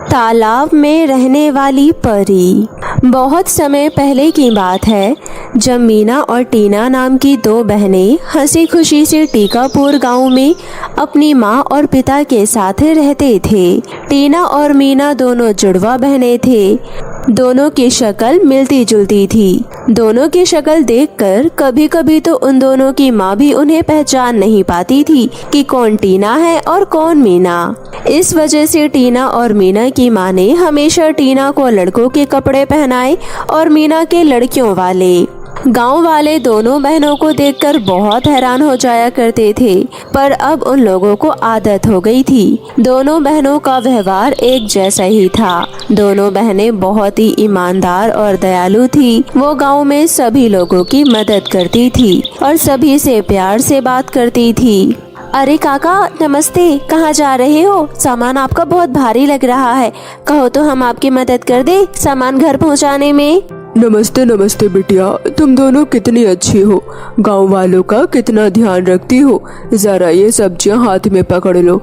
तालाब में रहने वाली परी। बहुत समय पहले की बात है, जब मीना और टीना नाम की दो बहनें हंसी खुशी से टीकापुर गांव में अपनी माँ और पिता के साथ रहते थे। टीना और मीना दोनों जुड़वा बहनें थे। दोनों की शक्ल मिलती जुलती थी। दोनों की शक्ल देखकर कभी कभी तो उन दोनों की माँ भी उन्हें पहचान नहीं पाती थी कि कौन टीना है और कौन मीना। इस वजह से टीना और मीना की माँ ने हमेशा टीना को लड़कों के कपड़े पहनाए और मीना के लड़कियों वाले। गांव वाले दोनों बहनों को देखकर बहुत हैरान हो जाया करते थे, पर अब उन लोगों को आदत हो गई थी। दोनों बहनों का व्यवहार एक जैसा ही था। दोनों बहनें बहुत ही ईमानदार और दयालु थी। वो गांव में सभी लोगों की मदद करती थी और सभी से प्यार से बात करती थी। अरे काका नमस्ते, कहाँ जा रहे हो? सामान आपका बहुत भारी लग रहा है, कहो तो हम आपकी मदद कर दे सामान घर पहुँचाने में। नमस्ते नमस्ते बिटिया, तुम दोनों कितनी अच्छी हो, गांव वालों का कितना ध्यान रखती हो। जरा ये सब्जियां हाथ में पकड़ लो,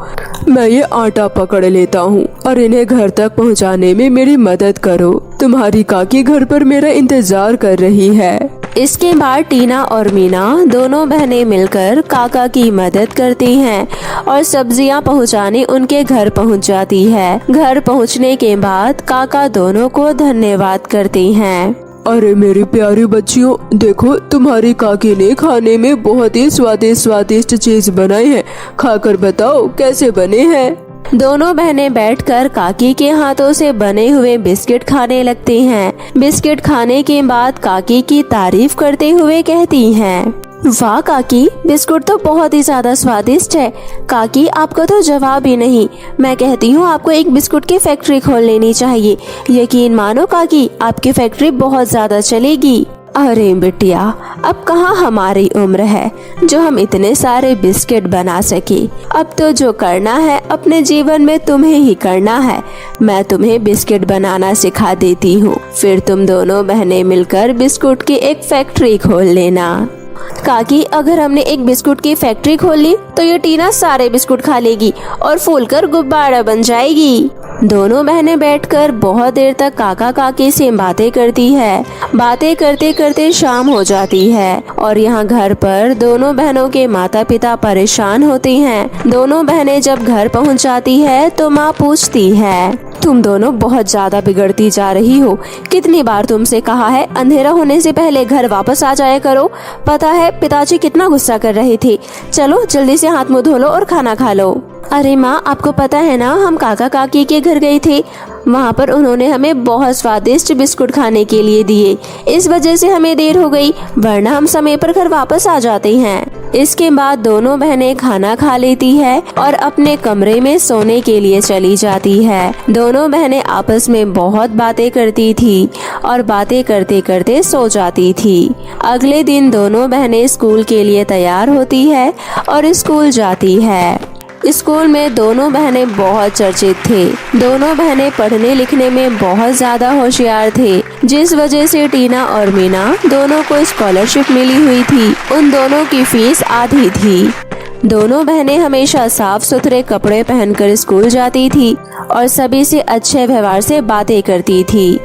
मैं ये आटा पकड़ लेता हूँ और इन्हें घर तक पहुँचाने में मेरी मदद करो। तुम्हारी काकी घर पर मेरा इंतजार कर रही है। इसके बाद टीना और मीना दोनों बहनें मिलकर काका की मदद करती हैं और सब्जियां पहुंचाने उनके घर पहुंच जाती है। घर पहुंचने के बाद काका दोनों को धन्यवाद करती हैं। अरे मेरी प्यारी बच्चियों, देखो तुम्हारी काकी ने खाने में बहुत ही स्वादिष्ट चीज बनाई है, खाकर बताओ कैसे बने हैं। दोनों बहनें बैठकर काकी के हाथों से बने हुए बिस्किट खाने लगती हैं। बिस्किट खाने के बाद काकी की तारीफ करते हुए कहती हैं, वाह काकी, बिस्कुट तो बहुत ही ज्यादा स्वादिष्ट है। काकी आपका तो जवाब ही नहीं। मैं कहती हूँ आपको एक बिस्कुट की फैक्ट्री खोल लेनी चाहिए। यकीन मानो काकी, आपकी फैक्ट्री बहुत ज्यादा चलेगी। अरे बिटिया, अब कहाँ हमारी उम्र है जो हम इतने सारे बिस्किट बना सके। अब तो जो करना है अपने जीवन में तुम्हें ही करना है। मैं तुम्हें बिस्किट बनाना सिखा देती हूँ, फिर तुम दोनों बहनें मिलकर बिस्कुट की एक फैक्ट्री खोल लेना। काकी, अगर हमने एक बिस्कुट की फैक्ट्री खोल ली तो ये टीना सारे बिस्कुट खा लेगी और फूलकर गुब्बारा बन जाएगी। दोनों बहनें बैठकर बहुत देर तक काका काकी से बातें करती है। बातें करते करते शाम हो जाती है और यहाँ घर पर दोनों बहनों के माता पिता परेशान होते हैं। दोनों बहनें जब घर पहुँच जाती है तो माँ पूछती है, तुम दोनों बहुत ज्यादा बिगड़ती जा रही हो। कितनी बार तुमसे कहा है अंधेरा होने से पहले घर वापस आ जाया करो। पता है पिताजी कितना गुस्सा कर रहे थे। चलो जल्दी से हाथ मुंह धो लो और खाना खा लो। अरे माँ, आपको पता है ना, हम काका काकी के घर गए थे। वहाँ पर उन्होंने हमें बहुत स्वादिष्ट बिस्कुट खाने के लिए दिए। इस वजह से हमें देर हो गई, वरना हम समय पर घर वापस आ जाते हैं। इसके बाद दोनों बहनें खाना खा लेती है और अपने कमरे में सोने के लिए चली जाती है। दोनों बहनें आपस में बहुत बातें करती थी और बातें करते करते सो जाती थी। अगले दिन दोनों बहनें स्कूल के लिए तैयार होती है और स्कूल जाती है। स्कूल में दोनों बहनें बहुत चर्चित थे। दोनों बहनें पढ़ने लिखने में बहुत ज्यादा होशियार थे, जिस वजह से टीना और मीना दोनों को स्कॉलरशिप मिली हुई थी। उन दोनों की फीस आधी थी। दोनों बहनें हमेशा साफ सुथरे कपड़े पहनकर स्कूल जाती थी और सभी से अच्छे व्यवहार से बातें करती थी।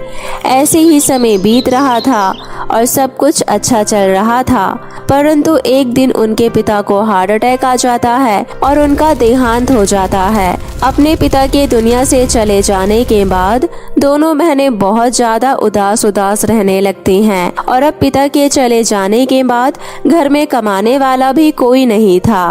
ऐसे ही समय बीत रहा था और सब कुछ अच्छा चल रहा था, परंतु एक दिन उनके पिता को हार्ट अटैक आ जाता है और उनका देहांत हो जाता है। अपने पिता के दुनिया से चले जाने के बाद दोनों बहनें बहुत ज्यादा उदास रहने लगती हैं और अब पिता के चले जाने के बाद घर में कमाने वाला भी कोई नहीं था।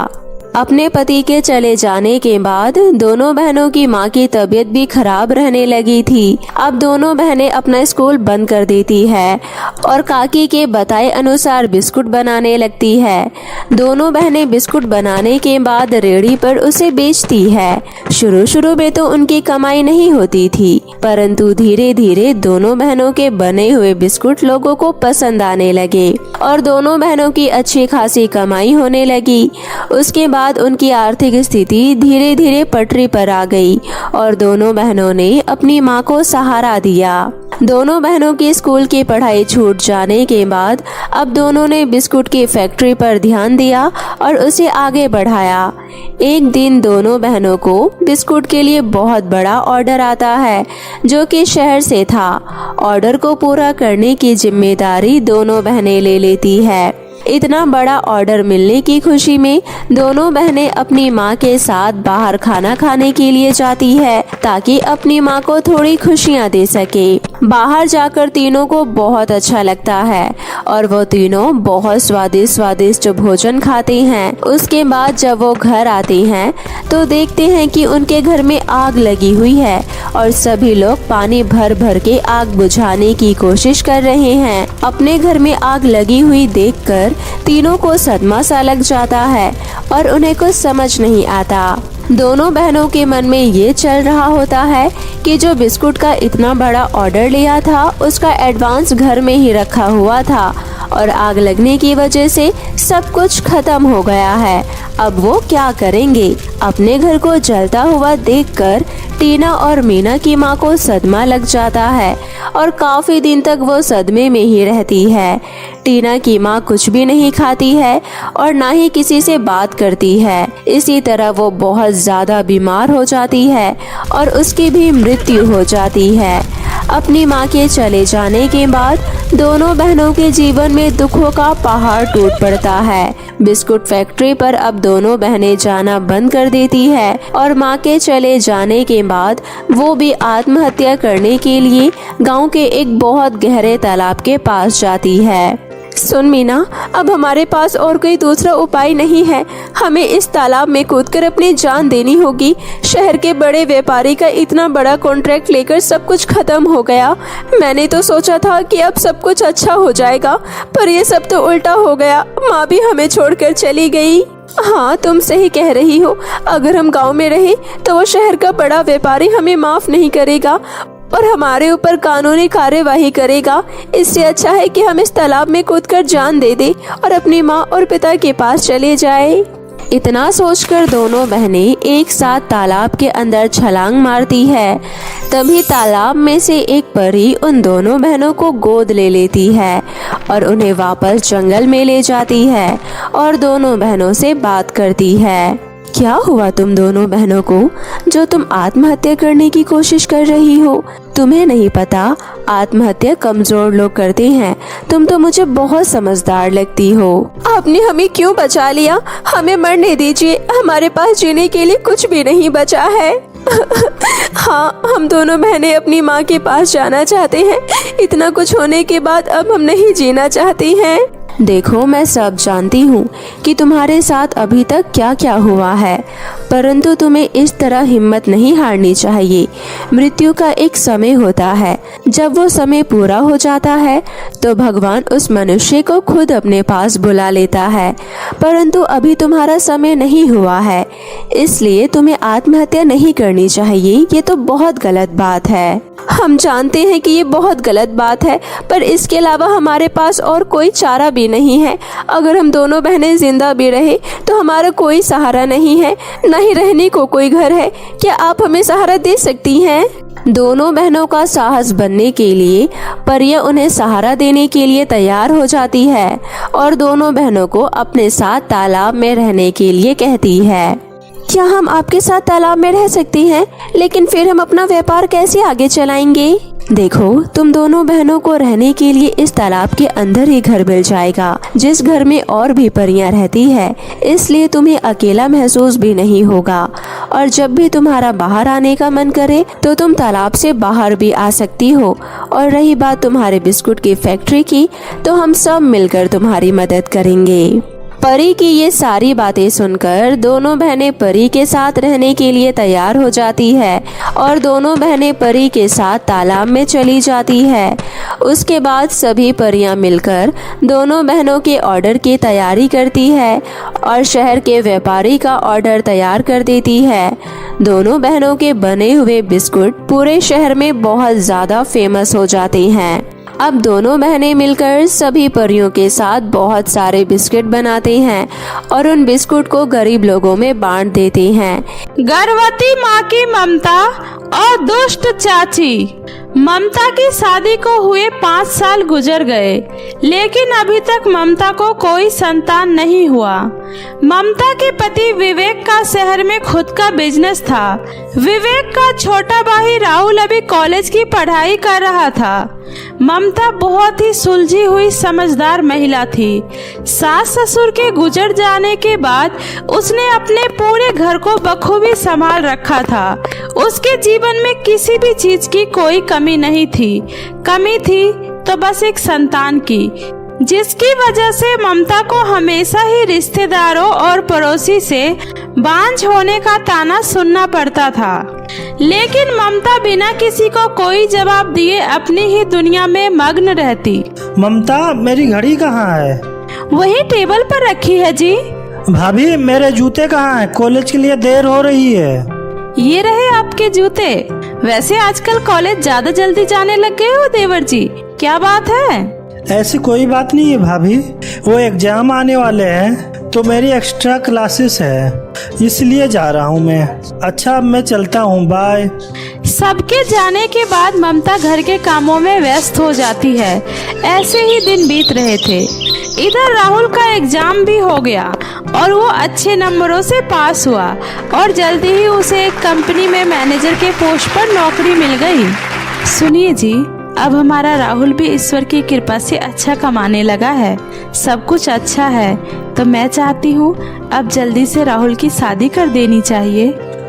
अपने पति के चले जाने के बाद दोनों बहनों की मां की तबीयत भी खराब रहने लगी थी। अब दोनों बहनें अपना स्कूल बंद कर देती है और काकी के बताए अनुसार बिस्कुट बनाने लगती है। दोनों बहनें बिस्कुट बनाने के बाद रेहड़ी पर उसे बेचती है। शुरू में तो उनकी कमाई नहीं होती थी, परंतु धीरे धीरे दोनों बहनों के बने हुए बिस्कुट लोगों को पसंद आने लगे और दोनों बहनों की अच्छी खासी कमाई होने लगी। उसके बाद उनकी आर्थिक स्थिति धीरे धीरे पटरी पर आ गई और दोनों बहनों ने अपनी मां को सहारा दिया। दोनों बहनों की स्कूल की पढ़ाई छूट जाने के बाद अब दोनों ने बिस्कुट की फैक्ट्री पर ध्यान दिया और उसे आगे बढ़ाया। एक दिन दोनों बहनों को बिस्कुट के लिए बहुत बड़ा ऑर्डर आता है जो कि शहर से था। ऑर्डर को पूरा करने की जिम्मेदारी दोनों बहनें ले लेती है। इतना बड़ा ऑर्डर मिलने की खुशी में दोनों बहनें अपनी माँ के साथ बाहर खाना खाने के लिए जाती है ताकि अपनी माँ को थोड़ी खुशियाँ दे सके। बाहर जाकर तीनों को बहुत अच्छा लगता है और वो तीनों बहुत स्वादिष्ट भोजन खाते हैं। उसके बाद जब वो घर आते हैं तो देखते हैं कि उनके घर में आग लगी हुई है और सभी लोग पानी भर भर के आग बुझाने की कोशिश कर रहे हैं। अपने घर में आग लगी हुई देखकर तीनों को सदमा सा लग जाता है और उन्हें कुछ समझ नहीं आता। दोनों बहनों के मन में ये चल रहा होता है कि जो बिस्कुट का इतना बड़ा ऑर्डर लिया था उसका एडवांस घर में ही रखा हुआ था और आग लगने की वजह से सब कुछ खत्म हो गया है। अब वो क्या करेंगे? अपने घर को जलता हुआ देखकर टीना और मीना की माँ को सदमा लग जाता है और काफी दिन तक वो सदमे में ही रहती है। टीना की माँ कुछ भी नहीं खाती है और ना ही किसी से बात करती है। इसी तरह वो बहुत ज्यादा बीमार हो जाती है और उसकी भी मृत्यु हो जाती है। अपनी माँ के चले जाने के बाद दोनों बहनों के जीवन में दुखों का पहाड़ टूट पड़ता है। बिस्कुट फैक्ट्री पर अब दोनों बहनें जाना बंद कर देती है और माँ के चले जाने के बाद वो भी आत्महत्या करने के लिए गांव के एक बहुत गहरे तालाब के पास जाती है। सुन मीना, अब हमारे पास और कोई दूसरा उपाय नहीं है। हमें इस तालाब में कूदकर अपनी जान देनी होगी। शहर के बड़े व्यापारी का इतना बड़ा कॉन्ट्रैक्ट लेकर सब कुछ खत्म हो गया। मैंने तो सोचा था कि अब सब कुछ अच्छा हो जाएगा, पर ये सब तो उल्टा हो गया। माँ भी हमें छोड़कर चली गई। हाँ, तुम सही कह रही हो। अगर हम गांव में रहे तो वो शहर का बड़ा व्यापारी हमें माफ नहीं करेगा और हमारे ऊपर कानूनी कार्यवाही करेगा। इससे अच्छा है कि हम इस तालाब में कूदकर जान दे दे और अपनी माँ और पिता के पास चले जाए। इतना सोचकर दोनों बहनें एक साथ तालाब के अंदर छलांग मारती है। तभी तालाब में से एक परी उन दोनों बहनों को गोद ले लेती है और उन्हें वापस जंगल में ले जाती है और दोनों बहनों से बात करती है। क्या हुआ तुम दोनों बहनों को जो तुम आत्महत्या करने की कोशिश कर रही हो? तुम्हें नहीं पता आत्महत्या कमजोर लोग करते हैं। तुम तो मुझे बहुत समझदार लगती हो। आपने हमें क्यों बचा लिया? हमें मरने दीजिए, हमारे पास जीने के लिए कुछ भी नहीं बचा है। हाँ, हम दोनों बहनें अपनी माँ के पास जाना चाहते हैं। इतना कुछ होने के बाद अब हम नहीं जीना चाहती हैं। देखो, मैं सब जानती हूँ कि तुम्हारे साथ अभी तक क्या क्या हुआ है, परंतु तुम्हें इस तरह हिम्मत नहीं हारनी चाहिए। मृत्यु का एक समय होता है, जब वो समय पूरा हो जाता है तो भगवान उस मनुष्य को खुद अपने पास बुला लेता है, परंतु अभी तुम्हारा समय नहीं हुआ है, इसलिए तुम्हें आत्महत्या नहीं करनी चाहिए। ये तो बहुत गलत बात है। हम जानते हैं कि ये बहुत गलत बात है, पर इसके अलावा हमारे पास और कोई चारा भी नहीं है। अगर हम दोनों बहनें जिंदा भी रहे तो हमारा कोई सहारा नहीं है, न ही रहने को कोई घर है। क्या आप हमें सहारा दे सकती हैं? दोनों बहनों का साहस बनने के लिए परियां उन्हें सहारा देने के लिए तैयार हो जाती है और दोनों बहनों को अपने साथ तालाब में रहने के लिए कहती है। क्या हम आपके साथ तालाब में रह सकती हैं? लेकिन फिर हम अपना व्यापार कैसे आगे चलाएंगे? देखो, तुम दोनों बहनों को रहने के लिए इस तालाब के अंदर ही घर मिल जाएगा, जिस घर में और भी परियां रहती है, इसलिए तुम्हें अकेला महसूस भी नहीं होगा। और जब भी तुम्हारा बाहर आने का मन करे तो तुम तालाब से बाहर भी आ सकती हो। और रही बात तुम्हारे बिस्कुट की फैक्ट्री की, तो हम सब मिलकर तुम्हारी मदद करेंगे। परी की ये सारी बातें सुनकर दोनों बहनें परी के साथ रहने के लिए तैयार हो जाती है और दोनों बहनें परी के साथ तालाब में चली जाती है। उसके बाद सभी परियां मिलकर दोनों बहनों के ऑर्डर की तैयारी करती है और शहर के व्यापारी का ऑर्डर तैयार कर देती है। दोनों बहनों के बने हुए बिस्कुट पूरे शहर में बहुत ज़्यादा फेमस हो जाते हैं। अब दोनों बहनें मिलकर सभी परियों के साथ बहुत सारे बिस्किट बनाते हैं और उन बिस्कुट को गरीब लोगों में बांट देते हैं। गर्भवती माँ की ममता और दुष्ट चाची। ममता की शादी को हुए 5 साल गुजर गए, लेकिन अभी तक ममता को कोई संतान नहीं हुआ। ममता के पति विवेक का शहर में खुद का बिजनेस था। विवेक का छोटा भाई राहुल अभी कॉलेज की पढ़ाई कर रहा था। ममता बहुत ही सुलझी हुई समझदार महिला थी। सास ससुर के गुजर जाने के बाद उसने अपने पूरे घर को बखूबी संभाल रखा था। उसके जीवन में किसी भी चीज की कोई कमी नहीं थी। कमी थी तो बस एक संतान की, जिसकी वजह से ममता को हमेशा ही रिश्तेदारों और पड़ोसी से बांझ होने का ताना सुनना पड़ता था। लेकिन ममता बिना किसी को कोई जवाब दिए अपनी ही दुनिया में मग्न रहती। ममता, मेरी घड़ी कहाँ है? वही टेबल पर रखी है जी। भाभी, मेरे जूते कहाँ हैं? कॉलेज के लिए देर हो रही है। ये रहे आपके जूते। वैसे आजकल कॉलेज ज्यादा जल्दी जाने लग गए हो देवर जी, क्या बात है? ऐसी कोई बात नहीं है भाभी, वो एग्जाम आने वाले हैं तो मेरी एक्स्ट्रा क्लासेस है, इसलिए जा रहा हूँ मैं। अच्छा, अब मैं चलता हूँ, बाय। सबके जाने के बाद ममता घर के कामों में व्यस्त हो जाती है। ऐसे ही दिन बीत रहे थे। इधर राहुल का एग्जाम भी हो गया और वो अच्छे नंबरों से पास हुआ और जल्दी ही उसे एक कंपनी में मैनेजर के पोस्ट पर नौकरी मिल गई। सुनिए जी, अब हमारा राहुल भी ईश्वर की कृपा से अच्छा कमाने लगा है। सब कुछ अच्छा है, तो मैं चाहती हूँ अब जल्दी से राहुल की शादी कर देनी चाहिए।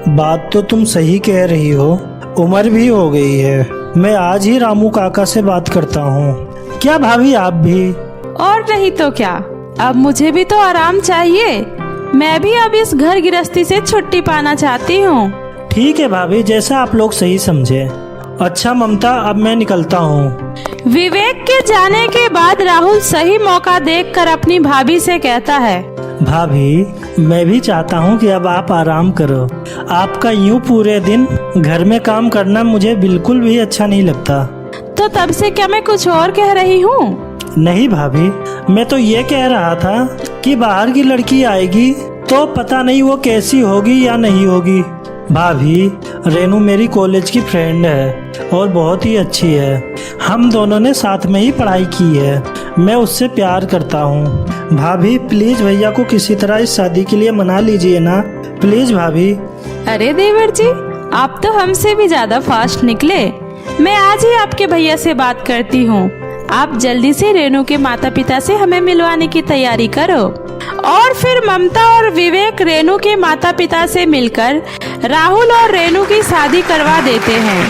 बात तो तुम सही कह रही हो, उम्र भी हो गई है। मैं आज ही रामू काका से बात करता हूँ। क्या भाभी, आप भी? और नहीं तो क्या, अब मुझे भी तो आराम चाहिए। मैं भी अब इस घर गृहस्थी से छुट्टी पाना चाहती हूँ। ठीक है भाभी, जैसा आप लोग सही समझे। अच्छा ममता, अब मैं निकलता हूँ। विवेक के जाने के बाद राहुल सही मौका देखकर अपनी भाभी से कहता है, भाभी, मैं भी चाहता हूँ कि अब आप आराम करो। आपका यूँ पूरे दिन घर में काम करना मुझे बिल्कुल भी अच्छा नहीं लगता। तो तब से क्या मैं कुछ और कह रही हूँ? नहीं भाभी, मैं तो ये कह रहा था कि बाहर की लड़की आएगी तो पता नहीं वो कैसी होगी या नहीं होगी। भाभी, रेनू मेरी कॉलेज की फ्रेंड है और बहुत ही अच्छी है। हम दोनों ने साथ में ही पढ़ाई की है। मैं उससे प्यार करता हूँ। भाभी, प्लीज भैया को किसी तरह इस शादी के लिए मना लीजिए ना, प्लीज भाभी। अरे देवर जी, आप तो हमसे भी ज्यादा फास्ट निकले। मैं आज ही आपके भैया से बात करती हूँ। आप जल्दी से रेनू के माता पिता से हमें मिलवाने की तैयारी करो। और फिर ममता और विवेक रेनू के माता पिता से मिलकर राहुल और रेनू की शादी करवा देते हैं।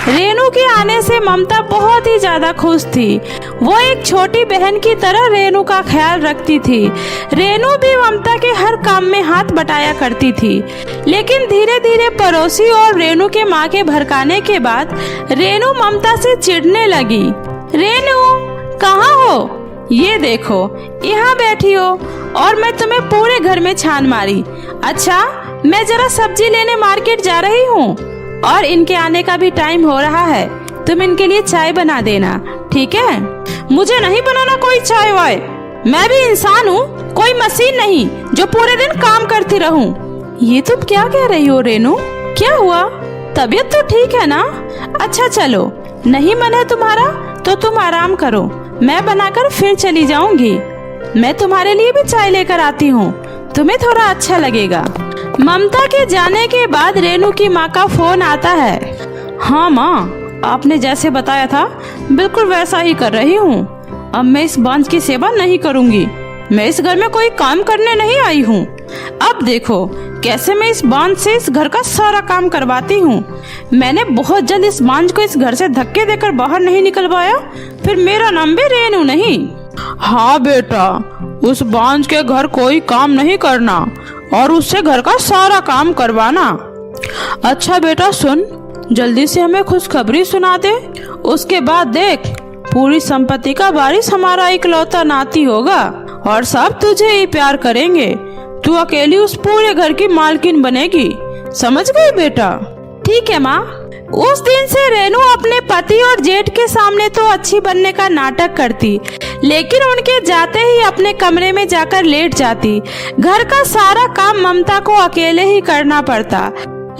रेनू के आने से ममता बहुत ही ज्यादा खुश थी। वो एक छोटी बहन की तरह रेनू का ख्याल रखती थी। रेनू भी ममता के हर काम में हाथ बटाया करती थी। लेकिन धीरे धीरे पड़ोसी और रेनू के माँ के भड़काने के बाद रेनू ममता से चिढ़ने लगी। रेनू, कहाँ हो? ये देखो, यहाँ बैठी हो और मैं तुम्हें पूरे घर में छान मारी। अच्छा, मैं जरा सब्जी लेने मार्केट जा रही हूँ और इनके आने का भी टाइम हो रहा है। तुम इनके लिए चाय बना देना, ठीक है? मुझे नहीं बनाना कोई चाय वाय। मैं भी इंसान हूँ, कोई मशीन नहीं जो पूरे दिन काम करती रहूँ। ये तुम क्या कह रही हो रेनू? क्या हुआ? तबीयत तो ठीक है ना? अच्छा चलो, नहीं मन है तुम्हारा तो तुम आराम करो, मैं बनाकर फिर चली जाऊंगी। मैं तुम्हारे लिए भी चाय लेकर आती हूँ, तुम्हें थोड़ा अच्छा लगेगा। ममता के जाने के बाद रेनू की माँ का फोन आता है। हाँ माँ, आपने जैसे बताया था बिल्कुल वैसा ही कर रही हूँ। अब मैं इस बांझ की सेवा नहीं करूँगी। मैं इस घर में कोई काम करने नहीं आई हूँ। अब देखो कैसे मैं इस बांझ से इस घर का सारा काम करवाती हूँ। मैंने बहुत जल्द इस बांझ को इस घर से धक्के देकर बाहर नहीं निकलवाया, फिर मेरा नाम भी रेनू नहीं। हाँ बेटा, उस बांझ के घर कोई काम नहीं करना और उससे घर का सारा काम करवाना। अच्छा बेटा सुन, जल्दी से हमें खुशखबरी सुना दे। उसके बाद देख, पूरी संपत्ति का वारिस हमारा इकलौता नाती होगा और सब तुझे ही प्यार करेंगे। तू अकेली उस पूरे घर की मालकिन बनेगी, समझ गई बेटा? ठीक है माँ। उस दिन से रेनू अपने पति और जेठ के सामने तो अच्छी बनने का नाटक करती, लेकिन उनके जाते ही अपने कमरे में जाकर लेट जाती। घर का सारा काम ममता को अकेले ही करना पड़ता।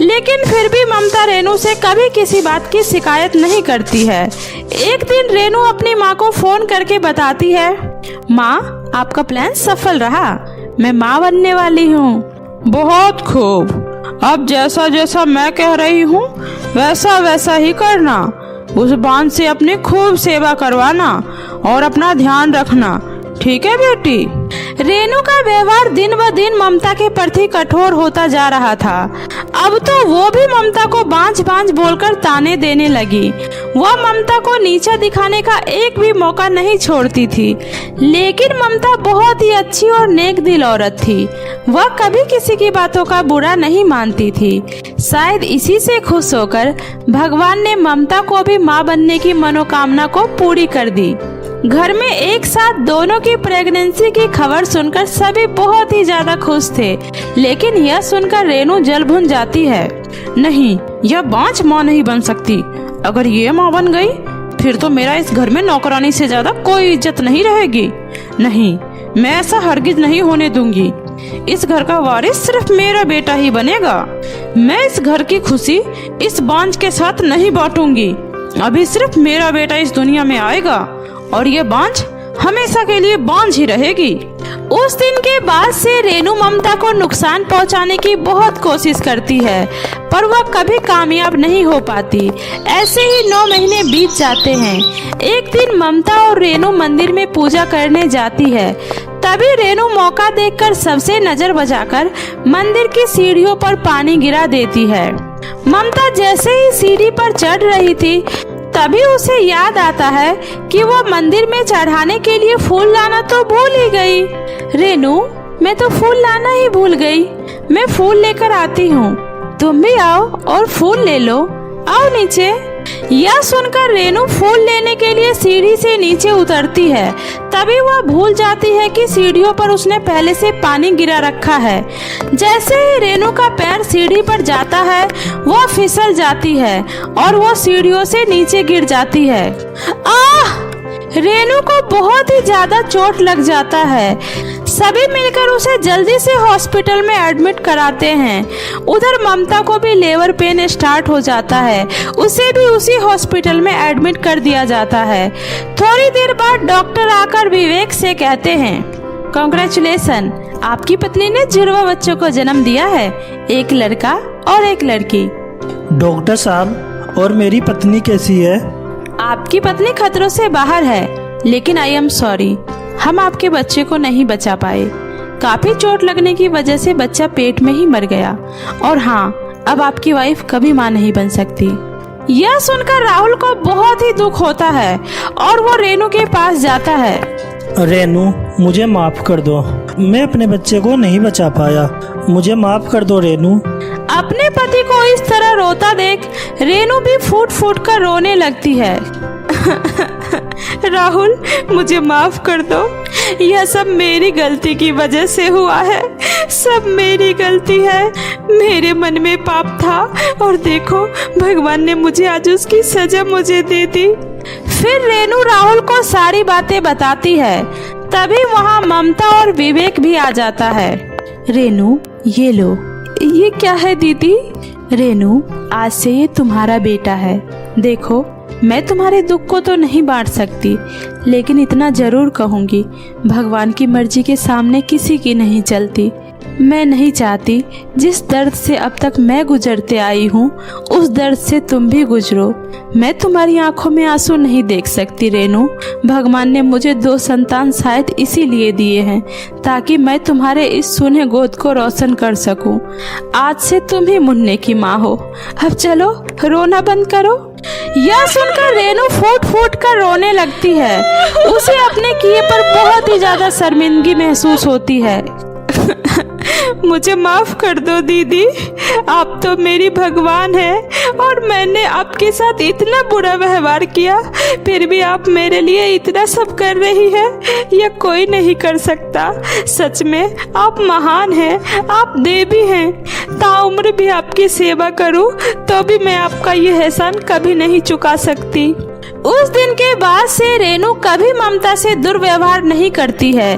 लेकिन फिर भी ममता रेनू से कभी किसी बात की शिकायत नहीं करती है। एक दिन रेनू अपनी माँ को फोन करके बताती है, माँ आपका प्लान सफल रहा, मैं माँ बनने वाली हूँ। बहुत खूब, अब जैसा जैसा मैं कह रही हूँ वैसा वैसा ही करना। उस बांझ से अपनी खूब सेवा करवाना और अपना ध्यान रखना, ठीक है बेटी। रेनू का व्यवहार दिन ब दिन ममता के प्रति कठोर होता जा रहा था। अब तो वो भी ममता को बांझ बांझ बोलकर ताने देने लगी। वह ममता को नीचा दिखाने का एक भी मौका नहीं छोड़ती थी। लेकिन ममता बहुत ही अच्छी और नेक दिल औरत थी। वह कभी किसी की बातों का बुरा नहीं मानती थी। शायद इसी से खुश होकर भगवान ने ममता को भी माँ बनने की मनोकामना को पूरी कर दी। घर में एक साथ दोनों की प्रेगनेंसी की खबर सुनकर सभी बहुत ही ज्यादा खुश थे। लेकिन यह सुनकर रेनू जल भुन जाती है। नहीं, यह बांझ माँ नहीं बन सकती। अगर ये माँ बन गई फिर तो मेरा इस घर में नौकरानी से ज्यादा कोई इज्जत नहीं रहेगी। नहीं, मैं ऐसा हरगिज नहीं होने दूंगी। इस घर का वारिस सिर्फ मेरा बेटा ही बनेगा। मैं इस घर की खुशी इस बांझ के साथ नहीं बांटूंगी। अभी सिर्फ मेरा बेटा इस दुनिया में आएगा और ये बांझ हमेशा के लिए बांझ ही रहेगी। उस दिन के बाद से रेनू ममता को नुकसान पहुंचाने की बहुत कोशिश करती है, पर वह कभी कामयाब नहीं हो पाती। ऐसे ही 9 महीने बीत जाते हैं। एक दिन ममता और रेनू मंदिर में पूजा करने जाती है। तभी रेनू मौका देखकर सबसे नजर बचाकर मंदिर की सीढ़ियों पर पानी गिरा देती है। ममता जैसे ही सीढ़ी पर चढ़ रही थी तभी उसे याद आता है कि वो मंदिर में चढ़ाने के लिए फूल लाना तो भूल ही गई। रेनू, मैं तो फूल लाना ही भूल गई। मैं फूल लेकर आती हूँ, तुम भी आओ और फूल ले लो। आओ नीचे। यह सुनकर रेनू फूल लेने के लिए सीढ़ी से नीचे उतरती है। तभी वह भूल जाती है कि सीढ़ियों पर उसने पहले से पानी गिरा रखा है। जैसे ही रेनू का पैर सीढ़ी पर जाता है वह फिसल जाती है और वह सीढ़ियों से नीचे गिर जाती है। आह! रेनू को बहुत ही ज्यादा चोट लग जाता है। सभी मिलकर उसे जल्दी से हॉस्पिटल में एडमिट कराते हैं। उधर ममता को भी लेबर पेन स्टार्ट हो जाता है। उसे भी उसी हॉस्पिटल में एडमिट कर दिया जाता है। थोड़ी देर बाद डॉक्टर आकर विवेक से कहते हैं, कांग्रेचुलेसन, आपकी पत्नी ने जुड़वा बच्चों को जन्म दिया है, एक लड़का और एक लड़की। डॉक्टर साहब, और मेरी पत्नी कैसी है? आपकी पत्नी खतरों से बाहर है, लेकिन आई एम सॉरी, हम आपके बच्चे को नहीं बचा पाए। काफी चोट लगने की वजह से बच्चा पेट में ही मर गया। और हाँ, अब आपकी वाइफ कभी मां नहीं बन सकती। यह सुनकर राहुल को बहुत ही दुख होता है और वो रेनू के पास जाता है। रेनू, मुझे माफ कर दो, मैं अपने बच्चे को नहीं बचा पाया। मुझे माफ कर दो रेनू। अपने पति को इस तरह रोता देख रेनू भी फूट फूट कर रोने लगती है। राहुल, मुझे माफ कर दो, यह सब मेरी गलती की वजह से हुआ है। सब मेरी गलती है। मेरे मन में पाप था और देखो भगवान ने मुझे आज उसकी सजा मुझे दे दी। फिर रेनू राहुल को सारी बातें बताती है। तभी वहाँ ममता और विवेक भी आ जाता है। रेनू, ये लो। ये क्या है दीदी? रेनू, आज से ये तुम्हारा बेटा है। देखो, मैं तुम्हारे दुख को तो नहीं बांट सकती, लेकिन इतना जरूर कहूँगी, भगवान की मर्जी के सामने किसी की नहीं चलती। मैं नहीं चाहती जिस दर्द से अब तक मैं गुजरते आई हूँ उस दर्द से तुम भी गुजरो। मैं तुम्हारी आंखों में आंसू नहीं देख सकती रेनू। भगवान ने मुझे 2 संतान शायद इसीलिए दिए हैं ताकि मैं तुम्हारे इस सूने गोद को रोशन कर सकूं। आज से तुम ही मुन्ने की माँ हो। अब चलो, रोना बंद करो। यह सुनकर रेनू फूट फूट कर रोने लगती है। उसे अपने किए पर बहुत ही ज्यादा शर्मिंदगी महसूस होती है। मुझे माफ कर दो दीदी, आप तो मेरी भगवान है और मैंने आपके साथ इतना बुरा व्यवहार किया, फिर भी आप मेरे लिए इतना सब कर रही है, यह कोई नहीं कर सकता। सच में आप महान हैं, आप देवी हैं। ताउम्र भी आपकी सेवा करूं तो भी मैं आपका यह एहसान कभी नहीं चुका सकती। उस दिन के बाद से रेनू कभी ममता से दुर्व्यवहार नहीं करती है,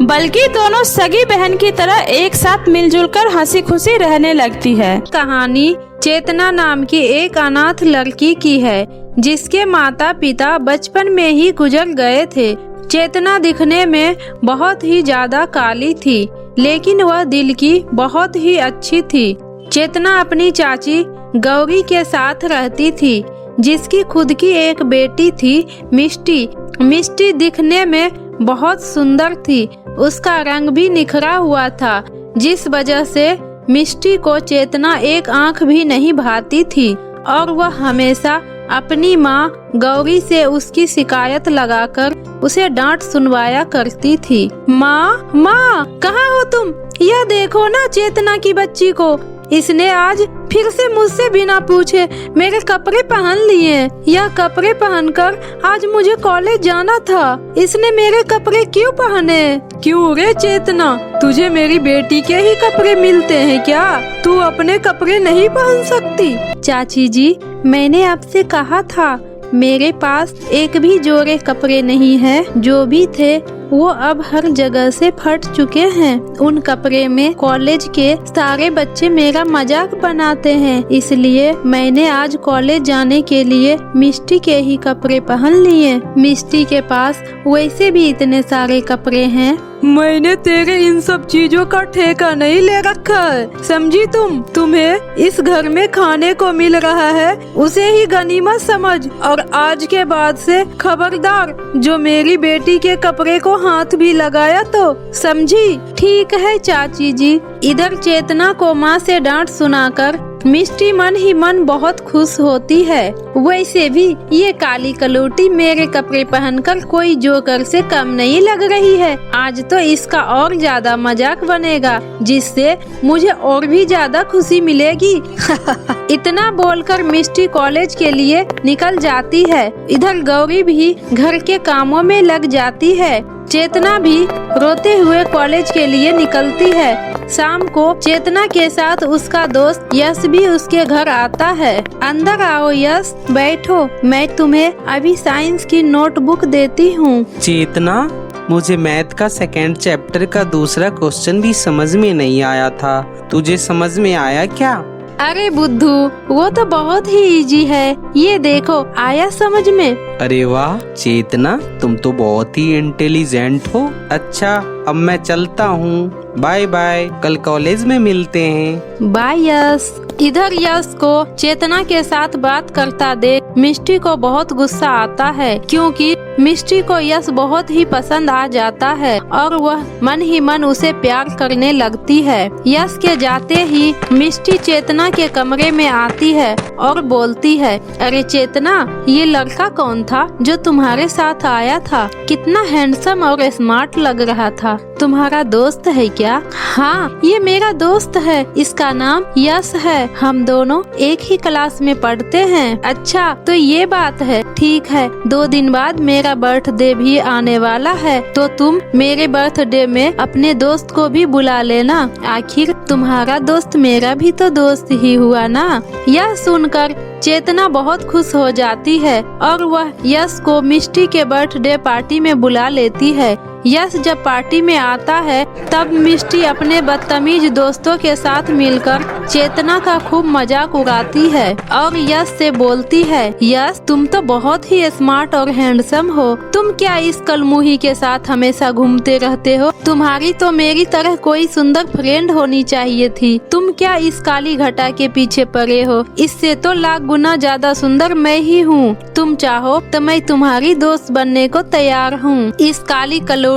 बल्कि दोनों सगी बहन की तरह एक साथ मिलजुल कर हंसी खुशी रहने लगती है। कहानी चेतना नाम की एक अनाथ लड़की की है जिसके माता पिता बचपन में ही गुजर गए थे। चेतना दिखने में बहुत ही ज्यादा काली थी, लेकिन वह दिल की बहुत ही अच्छी थी। चेतना अपनी चाची गौरी के साथ रहती थी, जिसकी खुद की एक बेटी थी, मिष्टी। मिष्टी दिखने में बहुत सुंदर थी, उसका रंग भी निखरा हुआ था, जिस वजह से मिष्टी को चेतना एक आंख भी नहीं भाती थी और वह हमेशा अपनी माँ गौरी से उसकी शिकायत लगाकर उसे डांट सुनवाया करती थी। माँ कहाँ हो तुम? यह देखो ना चेतना की बच्ची को, इसने आज फिर से मुझसे बिना पूछे मेरे कपड़े पहन लिए। यह कपड़े पहनकर आज मुझे कॉलेज जाना था, इसने मेरे कपड़े क्यों पहने? क्यों रे चेतना, तुझे मेरी बेटी के ही कपड़े मिलते हैं क्या? तू अपने कपड़े नहीं पहन सकती? चाची जी, मैंने आपसे कहा था मेरे पास एक भी जोड़े कपड़े नहीं है, जो भी थे वो अब हर जगह से फट चुके हैं। उन कपड़े में कॉलेज के सारे बच्चे मेरा मजाक बनाते हैं, इसलिए मैंने आज कॉलेज जाने के लिए मिष्टी के ही कपड़े पहन लिए। मिष्टी के पास वैसे भी इतने सारे कपड़े हैं। मैंने तेरे इन सब चीजों का ठेका नहीं ले रखा है, समझी तुम? तुम्हें इस घर में खाने को मिल रहा है, उसे ही गनीमत समझ, और आज के बाद से खबरदार जो मेरी बेटी के कपड़े को हाथ भी लगाया तो, समझी? ठीक है चाची जी। इधर चेतना को माँ से डांट सुनाकर मिष्टी मन ही मन बहुत खुश होती है। वैसे भी ये काली कलौटी मेरे कपड़े पहनकर कोई जोकर से कम नहीं लग रही है। आज तो इसका और ज्यादा मजाक बनेगा, जिससे मुझे और भी ज्यादा खुशी मिलेगी। इतना बोलकर मिष्टी कॉलेज के लिए निकल जाती है। इधर गौरी भी घर के कामों में लग जाती है। चेतना भी रोते हुए कॉलेज के लिए निकलती है। शाम को चेतना के साथ उसका दोस्त यश भी उसके घर आता है। अंदर आओ यश, बैठो, मैं तुम्हें अभी साइंस की नोटबुक देती हूँ। चेतना, मुझे मैथ का सेकेंड चैप्टर का दूसरा क्वेश्चन भी समझ में नहीं आया था, तुझे समझ में आया क्या? अरे बुद्धू, वो तो बहुत ही इजी है, ये देखो आया समझ में। अरे वाह चेतना, तुम तो बहुत ही इंटेलिजेंट हो। अच्छा, अब मैं चलता हूँ, बाय बाय, कल कॉलेज में मिलते हैं। बाय यश। इधर यश को चेतना के साथ बात करता देख मिष्टी को बहुत गुस्सा आता है, क्योंकि मिष्टी को यश बहुत ही पसंद आ जाता है और वह मन ही मन उसे प्यार करने लगती है। यश के जाते ही मिष्टी चेतना के कमरे में आती है और बोलती है, अरे चेतना, ये लड़का कौन था जो तुम्हारे साथ आया था? कितना हैंडसम और स्मार्ट लग रहा था, तुम्हारा दोस्त है क्या? हाँ, ये मेरा दोस्त है, इसका नाम यश है, हम दोनों एक ही क्लास में पढ़ते हैं। अच्छा, तो ये बात है, ठीक है, 2 दिन बाद मेरा बर्थडे भी आने वाला है, तो तुम मेरे बर्थडे में अपने दोस्त को भी बुला लेना, आखिर तुम्हारा दोस्त मेरा भी तो दोस्त ही हुआ ना। यह सुनकर चेतना बहुत खुश हो जाती है और वह यश को मिष्टी के बर्थडे पार्टी में बुला लेती है। यश जब पार्टी में आता है तब मिष्टी अपने बदतमीज दोस्तों के साथ मिलकर चेतना का खूब मजाक उड़ाती है और यश से बोलती है, यश तुम तो बहुत ही स्मार्ट और हैंडसम हो, तुम क्या इस कलमुही के साथ हमेशा घूमते रहते हो? तुम्हारी तो मेरी तरह कोई सुंदर फ्रेंड होनी चाहिए थी, तुम क्या इस काली घटा के पीछे पड़े हो? इससे तो लाख गुना ज्यादा सुंदर मैं ही हूँ, तुम चाहो तो मैं तुम्हारी दोस्त बनने को तैयार हूँ। इस काली कलौटी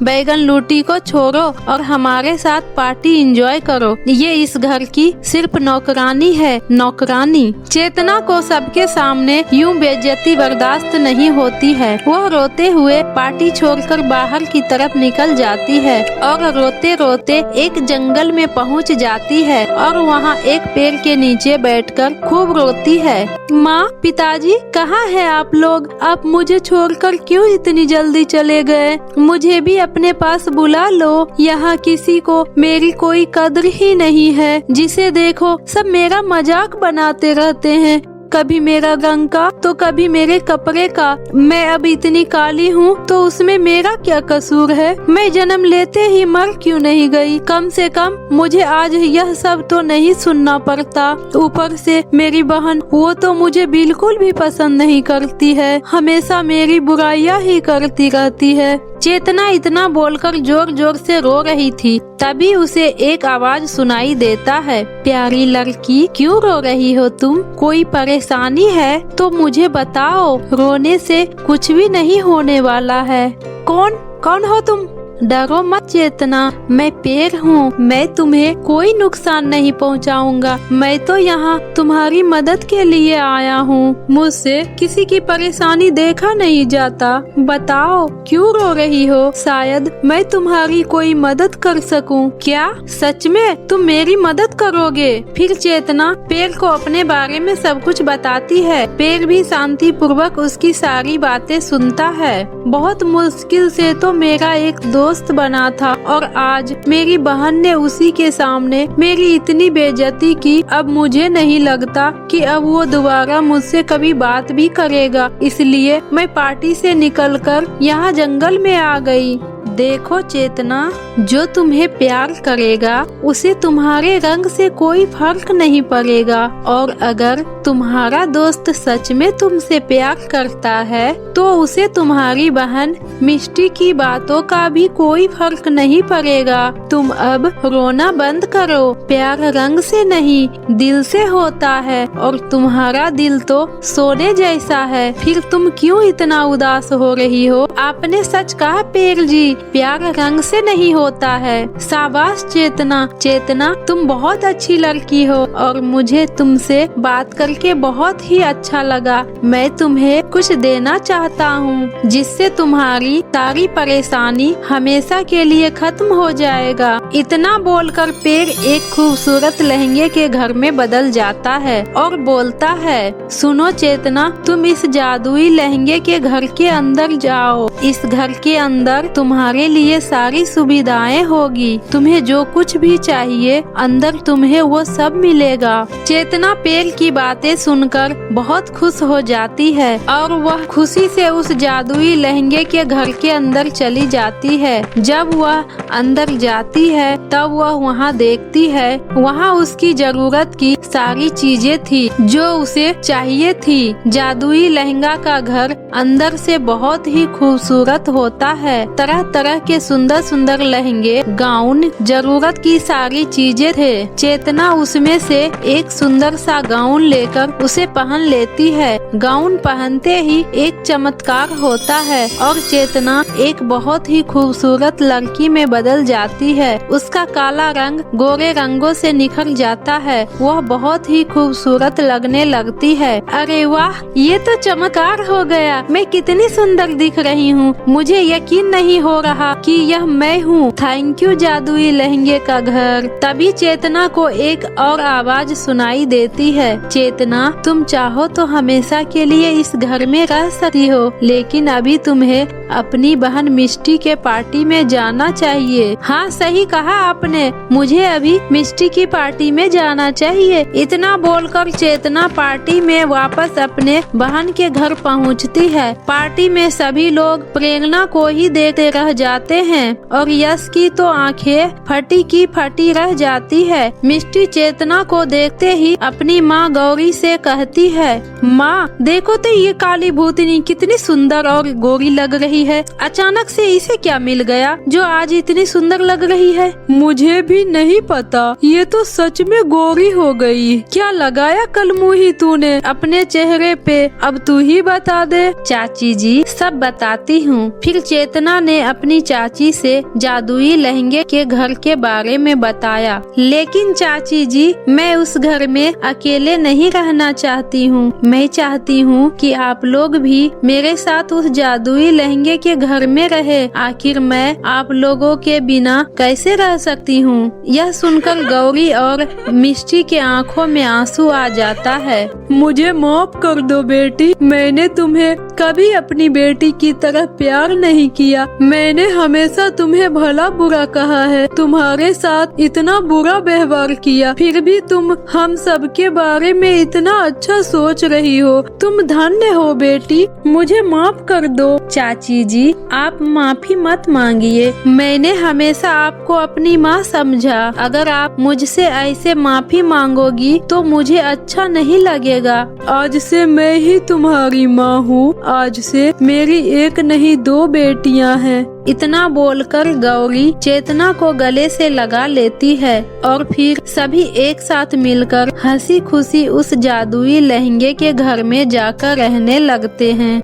बैगन लूटी को छोड़ो और हमारे साथ पार्टी एंजॉय करो, ये इस घर की सिर्फ नौकरानी है, नौकरानी। चेतना को सबके सामने यूं बेइज्जती बर्दाश्त नहीं होती है, वह रोते हुए पार्टी छोड़कर बाहर की तरफ निकल जाती है और रोते रोते एक जंगल में पहुंच जाती है और वहां एक पेड़ के नीचे बैठकर खूब रोती है। माँ, पिताजी, कहाँ है आप लोग? आप मुझे छोड़कर क्यों इतनी जल्दी चले गए? मुझे भी अपने पास बुला लो, यहाँ किसी को मेरी कोई कद्र ही नहीं है, जिसे देखो सब मेरा मजाक बनाते रहते हैं। कभी मेरा रंग का तो कभी मेरे कपड़े का। मैं अब इतनी काली हूँ तो उसमें मेरा क्या कसूर है? मैं जन्म लेते ही मर क्यों नहीं गई? कम से कम मुझे आज यह सब तो नहीं सुनना पड़ता। ऊपर से मेरी बहन, वो तो मुझे बिल्कुल भी पसंद नहीं करती है, हमेशा मेरी बुराइयां ही करती रहती है। चेतना इतना बोलकर जोर जोर से रो रही थी। तभी उसे एक आवाज सुनाई देता है, प्यारी लड़की, क्यों रो रही हो तुम? कोई परेशानी है तो मुझे बताओ, रोने से कुछ भी नहीं होने वाला है। कौन हो तुम? डरो मत चेतना, मैं पेड़ हूँ, मैं तुम्हें कोई नुकसान नहीं पहुँचाऊंगा। मैं तो यहाँ तुम्हारी मदद के लिए आया हूँ। मुझसे किसी की परेशानी देखा नहीं जाता। बताओ क्यों रो रही हो? शायद मैं तुम्हारी कोई मदद कर सकूँ। क्या सच में तुम मेरी मदद करोगे? फिर चेतना पेड़ को अपने बारे में सब कुछ बताती है। पेड़ भी शांति पूर्वक उसकी सारी बातें सुनता है। बहुत मुश्किल से तो मेरा एक दोस्त बना था और आज मेरी बहन ने उसी के सामने मेरी इतनी बेइज्जती की। अब मुझे नहीं लगता कि अब वो दोबारा मुझसे कभी बात भी करेगा, इसलिए मैं पार्टी से निकलकर यहाँ जंगल में आ गई। देखो चेतना, जो तुम्हें प्यार करेगा उसे तुम्हारे रंग से कोई फर्क नहीं पड़ेगा, और अगर तुम्हारा दोस्त सच में तुमसे प्यार करता है तो उसे तुम्हारी बहन मिष्टी की बातों का भी कोई फर्क नहीं पड़ेगा। तुम अब रोना बंद करो। प्यार रंग से नहीं, दिल से होता है, और तुम्हारा दिल तो सोने जैसा है। फिर तुम क्यों इतना उदास हो रही हो? आपने सच कहा पेड़ जी, प्यार रंग से नहीं होता है। शाबाश चेतना, तुम बहुत अच्छी लड़की हो और मुझे तुमसे बात करके बहुत ही अच्छा लगा। मैं तुम्हें कुछ देना चाहता हूँ जिससे तुम्हारी सारी परेशानी हमेशा के लिए खत्म हो जाएगा। इतना बोलकर पेड़ एक खूबसूरत लहंगे के घर में बदल जाता है और बोलता है, सुनो चेतना, तुम इस जादुई लहंगे के घर के अंदर जाओ। इस घर के अंदर तुम्हारे लिए सारी सुविधाएं होगी। तुम्हें जो कुछ भी चाहिए अंदर तुम्हें वो सब मिलेगा। चेतना पेड़ की बातें सुनकर बहुत खुश हो जाती है और वह खुशी से उस जादुई लहंगे के घर के अंदर चली जाती है। जब वह अंदर जाती है तब वह वहाँ देखती है, वहाँ उसकी जरूरत की सारी चीजें थी जो उसे चाहिए थी। जादुई लहंगा का घर अंदर से बहुत ही खूबसूरत होता है। तरह तरह के सुंदर सुंदर लहंगे, गाउन, जरूरत की सारी चीजें थे। चेतना उसमें से एक सुंदर सा गाउन लेकर उसे पहन लेती है। गाउन पहनते ही एक चमत्कार होता है और चेतना एक बहुत ही खूबसूरत लड़की में बदल जाती है। उसका काला रंग गोरे रंगों से निखर जाता है। वह बहुत ही खूबसूरत लगने लगती है। अरे वाह, ये तो चमत्कार हो गया। मैं कितनी सुंदर दिख रही हूँ। मुझे यकीन नहीं हो रहा कि यह मैं हूँ। थैंक यू जादुई लहंगे का घर। तभी चेतना को एक और आवाज सुनाई देती है, चेतना, तुम चाहो तो हमेशा के लिए इस घर में रह सकती हो, लेकिन अभी तुम्हें अपनी बहन मिष्टी के पार्टी में जाना चाहिए। हाँ, सही कहा आपने, मुझे अभी मिष्टी की पार्टी में जाना चाहिए। इतना बोलकर चेतना पार्टी में वापस अपने बहन के घर पहुंचती है। पार्टी में सभी लोग प्रेरणा को ही देखते रह जाते हैं और यश की तो आंखें फटी की फटी रह जाती है। मिष्टी चेतना को देखते ही अपनी माँ गौरी से कहती है, माँ देखो तो ये काली भूतनी कितनी सुंदर और गोरी लग रही है। अचानक से इसे क्या मिल गया जो आज इतनी सुंदर लग रही है? मुझे भी नहीं पता, ये तो सच में गोरी हो गई। क्या लगाया कल मुही तूने अपने चेहरे पे? अब तू ही बता दे। चाची जी, सब बताती हूँ। फिर चेतना ने अपनी चाची से जादुई लहंगे के घर के बारे में बताया। लेकिन चाची जी, मैं उस घर में अकेले नहीं रहना चाहती हूँ। मैं चाहती हूँ कि आप लोग भी मेरे साथ उस जादुई लहंगे के घर में रहे। आखिर मैं आप लोगों के बिना कैसे रह सकती हूँ? यह सुनकर गौरी और मिष्टी के आंखों में आंसू आ जाता है। मुझे माफ कर दो बेटी, मैंने तुम्हें कभी अपनी बेटी की तरह प्यार नहीं किया। मैंने हमेशा तुम्हें भला बुरा कहा है, तुम्हारे साथ इतना बुरा व्यवहार किया, फिर भी तुम हम सब के बारे में इतना अच्छा सोच रही हो। तुम धन्य हो बेटी, मुझे माफ कर दो। चाची जी, आप माफी मत मांगिए। मैंने हमेशा आपको अपनी माँ समझा। अगर आप मुझसे ऐसे माफी मांगोगी तो मुझे अच्छा नहीं लगेगा। आज से मैं ही तुम्हारी माँ हूँ। आज से मेरी एक नहीं 2 बेटियाँ हैं। इतना बोलकर गौरी चेतना को गले से लगा लेती है और फिर सभी एक साथ मिलकर हंसी खुशी उस जादुई लहंगे के घर में जाकर रहने लगते हैं।